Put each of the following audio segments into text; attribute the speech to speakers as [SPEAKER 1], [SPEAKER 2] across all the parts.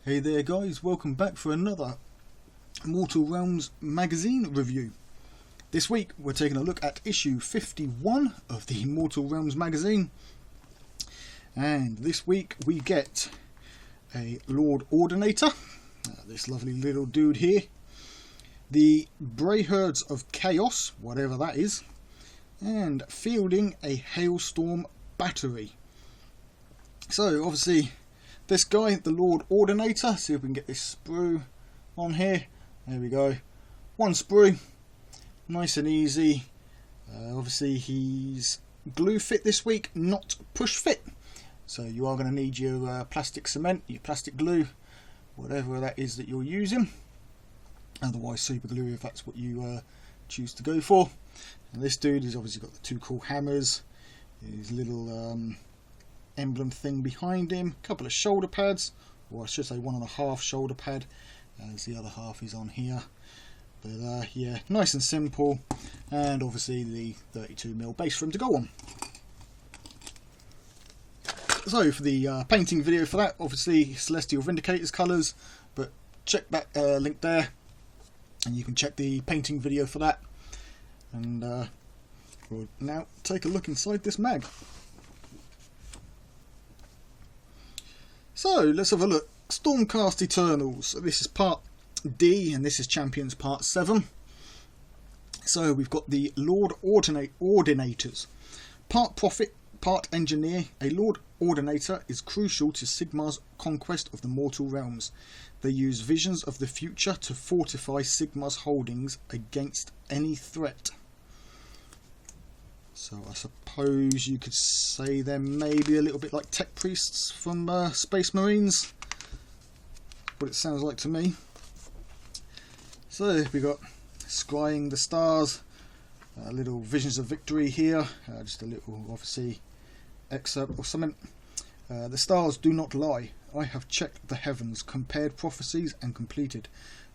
[SPEAKER 1] Hey there guys, welcome back for another Mortal Realms magazine review. This week we're taking a look at issue 51 of the Mortal Realms magazine, and this week we get a Lord Ordinator, this lovely little dude here, the Brayherds of Chaos, whatever that is, and fielding a Hailstorm battery. So obviously this guy, the Lord Ordinator, see if we can get this sprue on here. There we go. One sprue. Nice and easy. Obviously he's glue fit this week, not push fit. So you are going to need your plastic cement, your plastic glue, whatever that is that you're using. Otherwise super glue if that's what you choose to go for. And this dude has obviously got the two cool hammers. His little emblem thing behind him, a couple of shoulder pads, or I should say 1.5 shoulder pad, as the other half is on here. But yeah, nice and simple, and obviously the 32mm base for him to go on. So for the painting video for that, obviously Celestial Vindicators colours, but check that link there and you can check the painting video for that. And we'll now take a look inside this mag. So let's have a look. Stormcast Eternals. So this is part D and this is Champions part 7. So we've got the Lord Ordinators. Part Prophet, part Engineer, a Lord Ordinator is crucial to Sigmar's conquest of the mortal realms. They use visions of the future to fortify Sigmar's holdings against any threat. So I suppose you could say they're maybe a little bit like tech priests from Space Marines. What it sounds like to me. So we got scrying the stars, little visions of victory here, just a little obviously excerpt or something. The stars do not lie. I have checked the heavens, compared prophecies and completed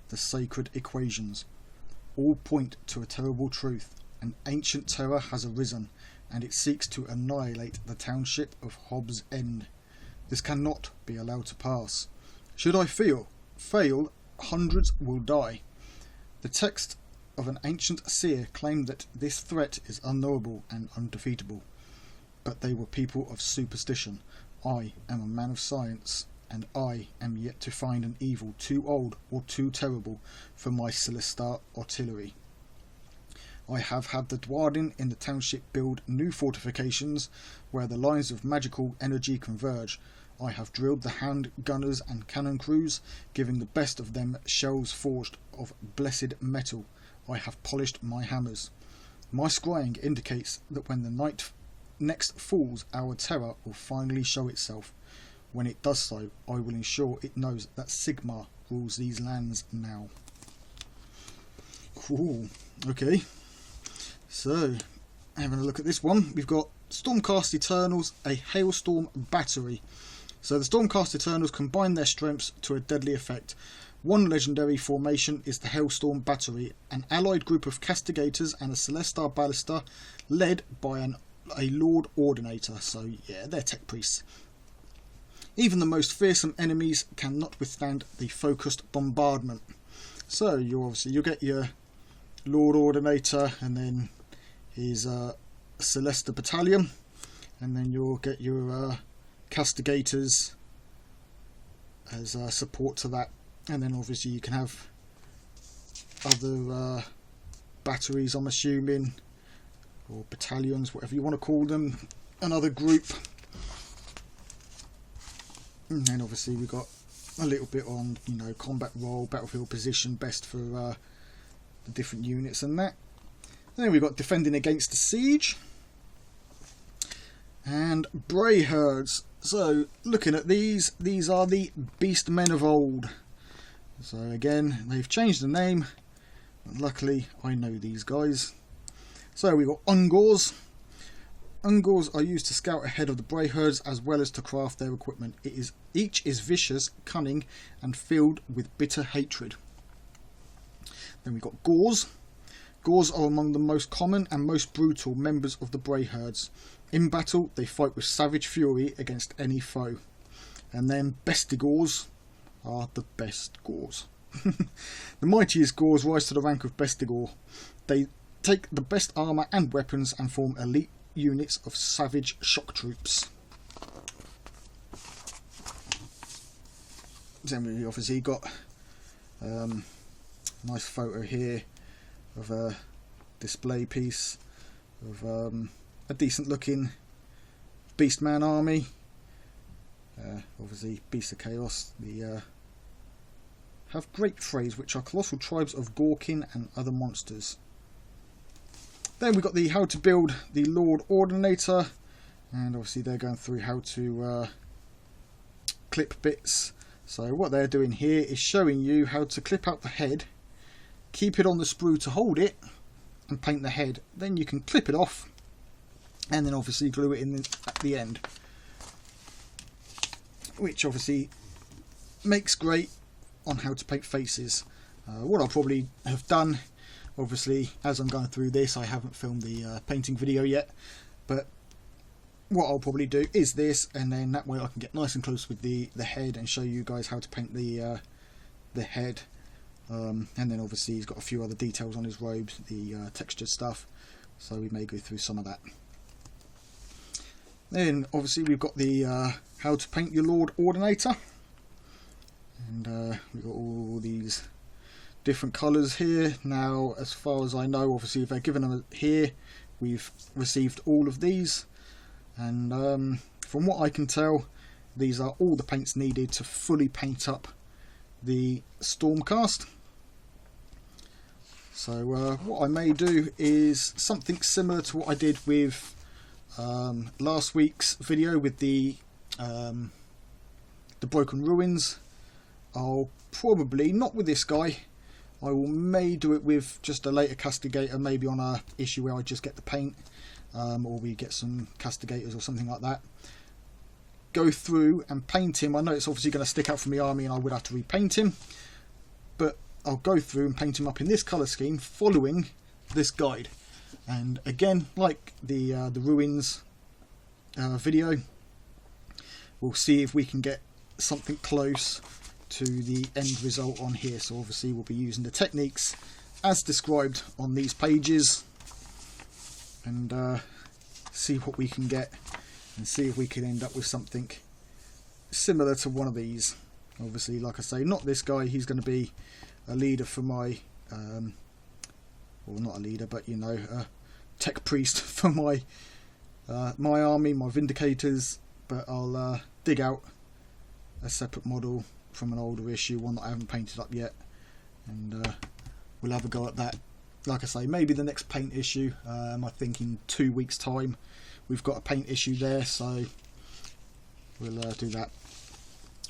[SPEAKER 1] the sacred equations. All point to a terrible truth. An ancient terror has arisen, and it seeks to annihilate the township of Hobbs End. This cannot be allowed to pass. Should I fail, hundreds will die. The text of an ancient seer claimed that this threat is unknowable and undefeatable. But they were people of superstition. I am a man of science, and I am yet to find an evil too old or too terrible for my Celestar artillery. I have had the Dwarden in the township build new fortifications where the lines of magical energy converge. I have drilled the hand gunners and cannon crews, giving the best of them shells forged of blessed metal. I have polished my hammers. My scrying indicates that when the night next falls, our terror will finally show itself. When it does so, I will ensure it knows that Sigmar rules these lands now. Cool. Okay. So, having a look at this one, we've got Stormcast Eternals, a Hailstorm battery. So the Stormcast Eternals combine their strengths to a deadly effect. One legendary formation is the Hailstorm battery, an allied group of castigators and a Celestar ballista led by a Lord Ordinator. So yeah, they're tech priests. Even the most fearsome enemies cannot withstand the focused bombardment. So you'll get your Lord Ordinator and then his Celestar battalion, and then you'll get your castigators as support to that, and then obviously you can have other batteries, I'm assuming, or battalions, whatever you want to call them, another group. And then obviously we've got a little bit on, you know, combat role, battlefield position, best for the different units and that. Then we've got defending against the siege and Brayherds. So looking at these are the Beastmen of Old. So again, they've changed the name. Luckily I know these guys. So we've got Ungors. Ungors are used to scout ahead of the Brayherds as well as to craft their equipment. Each is vicious, cunning and filled with bitter hatred. Then we've got Gors. Gors are among the most common and most brutal members of the Brayherds. In battle, they fight with savage fury against any foe. And then Bestigors are the best Gors. The mightiest Gors rise to the rank of Bestigor. They take the best armour and weapons and form elite units of savage shock troops. Then we obviously got a nice photo here of a display piece of a decent looking Beastman army. Obviously Beasts of Chaos, the have great phrase, which are colossal tribes of Gorkin and other monsters. Then we got the how to build the Lord Ordinator, and obviously they're going through how to clip bits. So what they're doing here is showing you how to clip out the head, keep it on the sprue to hold it, and paint the head. Then you can clip it off, and then obviously glue it in at the end, which obviously makes great on how to paint faces. What I'll probably have done, obviously as I'm going through this, I haven't filmed the painting video yet, but what I'll probably do is this, and then that way I can get nice and close with the head and show you guys how to paint the head. And then obviously he's got a few other details on his robes, the textured stuff, so we may go through some of that. Then obviously we've got the how to paint your Lord Ordinator, and we've got all these different colours here. Now as far as I know, obviously if they're given them here, we've received all of these, and from what I can tell, these are all the paints needed to fully paint up the Stormcast. So what I may do is something similar to what I did with last week's video with the Broken Ruins. I'll probably, not with this guy, I may do it with just a later castigator, maybe on a issue where I just get the paint, or we get some castigators or something like that. Go through and paint him. I know it's obviously going to stick out from the army and I would have to repaint him, but I'll go through and paint him up in this colour scheme following this guide. And again, like the Ruins video, we'll see if we can get something close to the end result on here. So obviously we'll be using the techniques as described on these pages, and see what we can get, and see if we can end up with something similar to one of these. Obviously, like I say, not this guy, he's going to be a leader for my well, not a leader, but you know, a tech priest for my my army, my Vindicators. But I'll dig out a separate model from an older issue, one that I haven't painted up yet, and we'll have a go at that. Like I say, maybe the next paint issue. I think in 2 weeks time we've got a paint issue there, so we'll do that.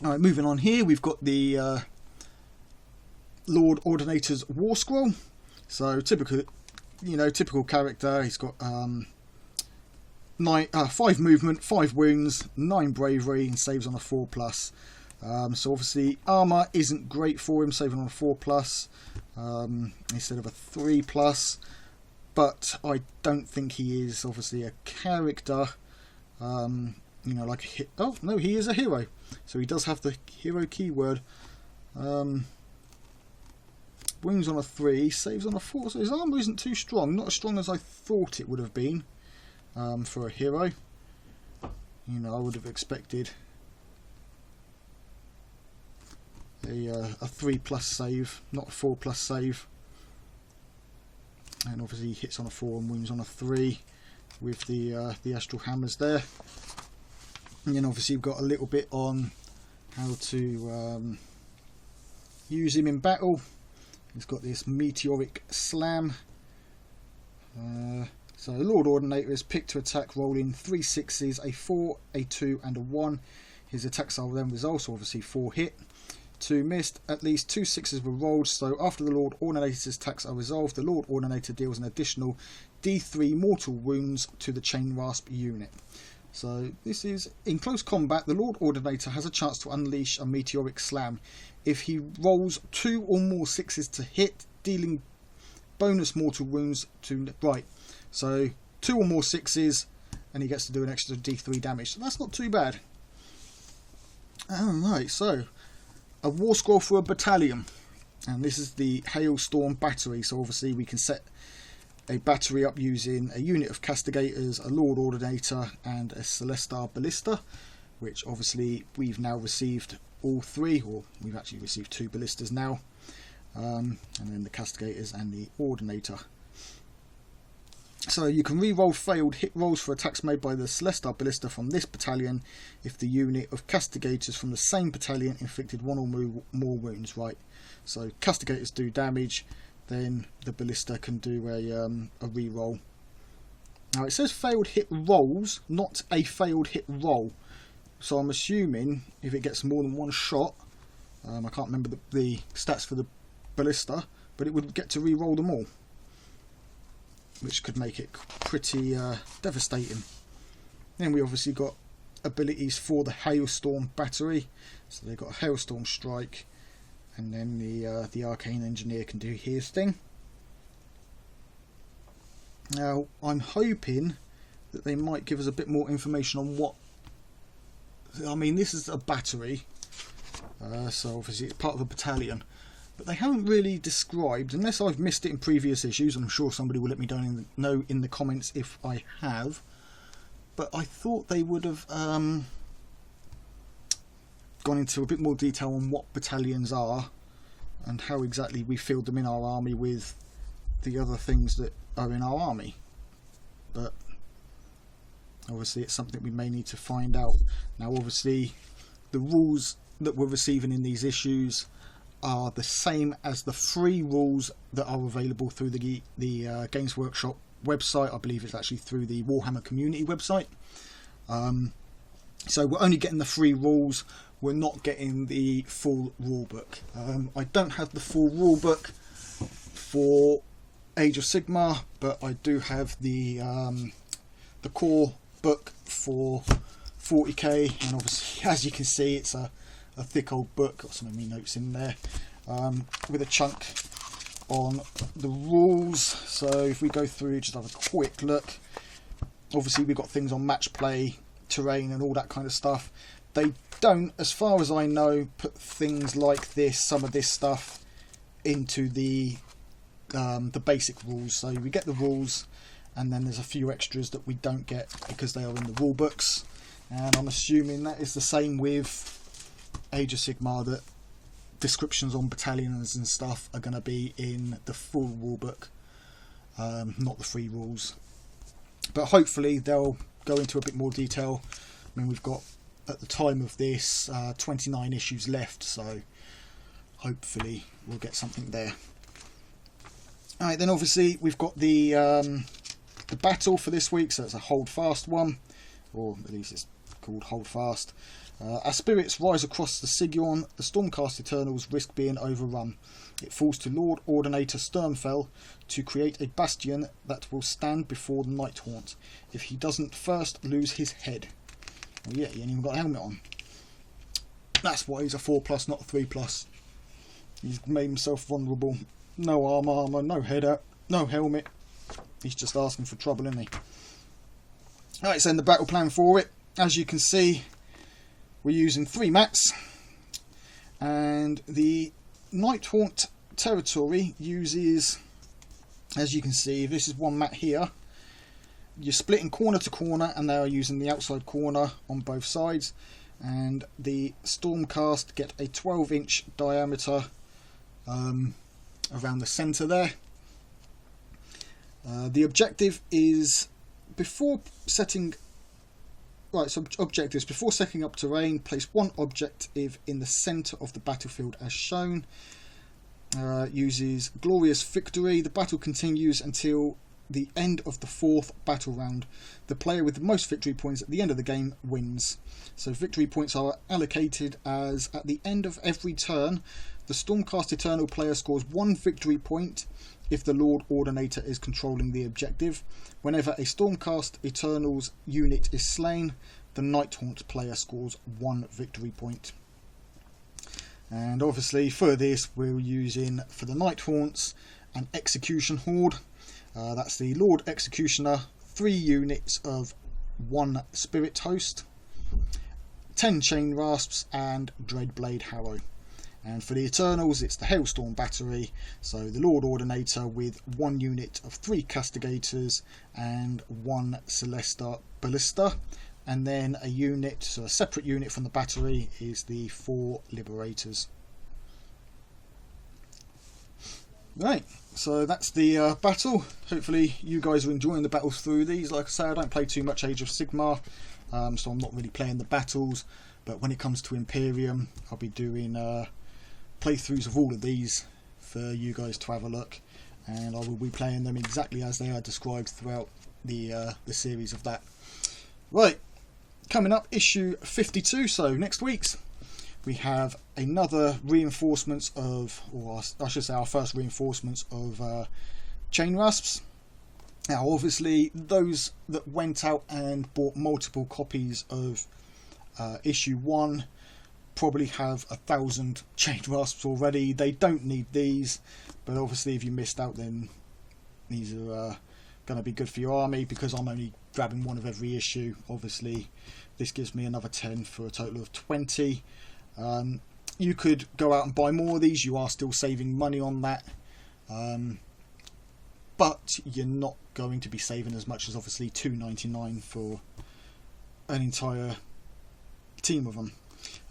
[SPEAKER 1] Alright, moving on here, we've got the Lord Ordinator's War Scroll. So typical, you know, typical character. He's got 5 movement, 5 wounds, 9 bravery, and saves on a 4+. So obviously armour isn't great for him, saving on a 4+, instead of a 3+. But I don't think he is obviously a character, you know, like a oh no, he is a hero, so he does have the hero keyword. Wounds on a 3, saves on a 4, so his armour isn't too strong, not as strong as I thought it would have been for a hero. You know, I would have expected a 3+ save, not a 4+ save. And obviously he hits on a 4 and wounds on a 3 with the astral hammers there. And then obviously you've got a little bit on how to use him in battle. He's got this meteoric slam. So the Lord Ordinator is picked to attack, rolling 3 6s, a 4, a 2 and a 1. His attacks are then resolved, so obviously 4 hit. 2 missed, at least 2 6s were rolled, so after the Lord Ordinator's attacks are resolved, the Lord Ordinator deals an additional D3 mortal wounds to the Chain Rasp unit. So this is, in close combat, the Lord Ordinator has a chance to unleash a meteoric slam. If he rolls 2 or more 6s to hit, dealing bonus mortal wounds to... Right, so 2 or more 6s, and he gets to do an extra D3 damage, so that's not too bad. Alright, so... a war scroll for a battalion, and this is the Hailstorm battery. So obviously we can set a battery up using a unit of castigators, a Lord Ordinator and a Celestar Ballista, which obviously we've now received all three, or we've actually received 2 ballistas now, and then the castigators and the Ordinator. So you can re-roll failed hit rolls for attacks made by the Celestar Ballista from this battalion if the unit of castigators from the same battalion inflicted 1 or more wounds. Right, so castigators do damage, then the ballista can do a re-roll. Now it says failed hit rolls, not a failed hit roll. So I'm assuming if it gets more than 1 shot, I can't remember the stats for the ballista, but it would get to re-roll them all, which could make it pretty devastating. Then we obviously got abilities for the Hailstorm battery. So they've got a Hailstorm strike, and then the Arcane Engineer can do his thing. Now I'm hoping that they might give us a bit more information on what... I mean, this is a battery, so obviously it's part of a battalion. But they haven't really described, unless I've missed it in previous issues. I'm sure somebody will let me know in the comments if I have. But I thought they would have gone into a bit more detail on what battalions are and how exactly we field them in our army with the other things that are in our army. But obviously it's something we may need to find out. Now obviously the rules that we're receiving in these issues are the same as the free rules that are available through the Games Workshop website. I believe it's actually through the Warhammer community website. So we're only getting the free rules, we're not getting the full rulebook. I don't have the full rulebook for Age of Sigmar, but I do have the core book for 40k, and obviously as you can see it's a thick old book. Got some of my notes in there with a chunk on the rules. So if we go through, just have a quick look. Obviously we've got things on match play, terrain and all that kind of stuff. They don't, as far as I know, put things like this, some of this stuff, into the basic rules. So we get the rules, and then there's a few extras that we don't get because they are in the rule books. And I'm assuming that is the same with Age of Sigmar, that descriptions on battalions and stuff are going to be in the full rulebook, not the free rules. But hopefully they'll go into a bit more detail. I mean, we've got, at the time of this, 29 issues left, so hopefully we'll get something there. Alright, then obviously we've got the battle for this week, so it's a hold fast one, or at least it's called hold fast. As spirits rise across the Sigurn, the Stormcast Eternals risk being overrun. It falls to Lord Ordinator Sturmfell to create a bastion that will stand before the Nighthaunt, if he doesn't first lose his head. Well, yeah, he ain't even got a helmet on. That's why he's a 4+, not a 3+. He's made himself vulnerable. No armour, no head, no helmet. He's just asking for trouble, isn't he? Alright, so in the battle plan for it, as you can see, we're using 3 mats, and the Nighthaunt territory uses, as you can see, this is 1 mat here. You're splitting corner to corner, and they are using the outside corner on both sides, and the Stormcast get a 12-inch diameter around the centre there. The objective is, before setting... Right, so objectives. Before setting up terrain, place 1 objective in the centre of the battlefield as shown. Uses Glorious Victory. The battle continues until the end of the 4th battle round. The player with the most victory points at the end of the game wins. So victory points are allocated as, at the end of every turn, the Stormcast Eternal player scores 1 victory point if the Lord Ordinator is controlling the objective. Whenever a Stormcast Eternal's unit is slain, the Nighthaunt player scores 1 victory point. And obviously for this we're using, for the Nighthaunts, an Execution Horde. That's the Lord Executioner, 3 units of 1 Spirit Host, 10 Chain Rasps and Dreadblade Harrow. And for the Eternals, it's the Hailstorm Battery, so the Lord Ordinator with 1 unit of 3 Castigators and 1 Celesta Ballista, and then a unit, so a separate unit from the battery, is the 4 Liberators. Right, so that's the battle. Hopefully you guys are enjoying the battles through these. Like I say, I don't play too much Age of Sigmar, so I'm not really playing the battles, but when it comes to Imperium, I'll be doing playthroughs of all of these for you guys to have a look, and I will be playing them exactly as they are described throughout the series of that. Right, coming up, issue 52, so next week's, we have another reinforcements of, or I should say our first reinforcements of Chain Rasps. Now obviously those that went out and bought multiple copies of issue 1 probably have 1,000 Chain Rasps already. They don't need these, but obviously if you missed out, then these are going to be good for your army, because I'm only grabbing 1 of every issue. Obviously this gives me another 10 for a total of 20. You could go out and buy more of these, you are still saving money on that, but you're not going to be saving as much as obviously $2.99 for an entire team of them.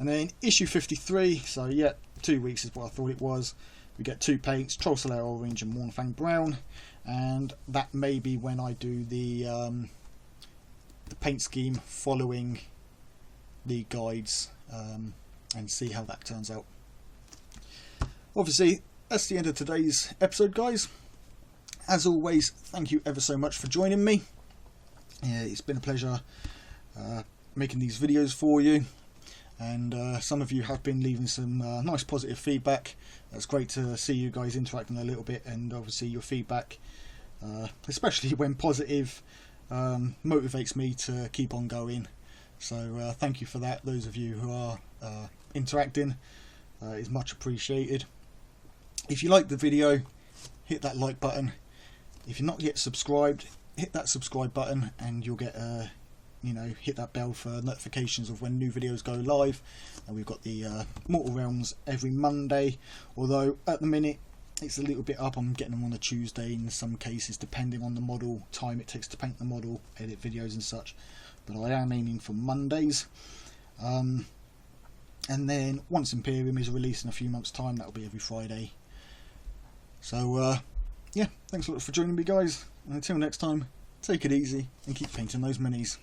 [SPEAKER 1] And then issue 53, so yeah, 2 weeks is what I thought it was. We get 2 paints, Troll Slayer Orange and Mornfang Brown, and that may be when I do the paint scheme following the guides, and see how that turns out. Obviously that's the end of today's episode, guys. As always, thank you ever so much for joining me. It's been a pleasure making these videos for you, and some of you have been leaving some nice positive feedback. That's great to see you guys interacting a little bit, and obviously your feedback, especially when positive, motivates me to keep on going. So thank you for that. Those of you who are interacting is much appreciated. If you like the video, hit that like button. If you're not yet subscribed, hit that subscribe button, and you'll get hit that bell for notifications of when new videos go live. And we've got the Mortal Realms every Monday, although at the minute it's a little bit up. I'm getting them on a Tuesday in some cases, depending on the model, time it takes to paint the model, edit videos and such, but I am aiming for Mondays. And then once Imperium is released in a few months' time, that'll be every Friday. So yeah, thanks a lot for joining me, guys, and until next time, take it easy and keep painting those minis.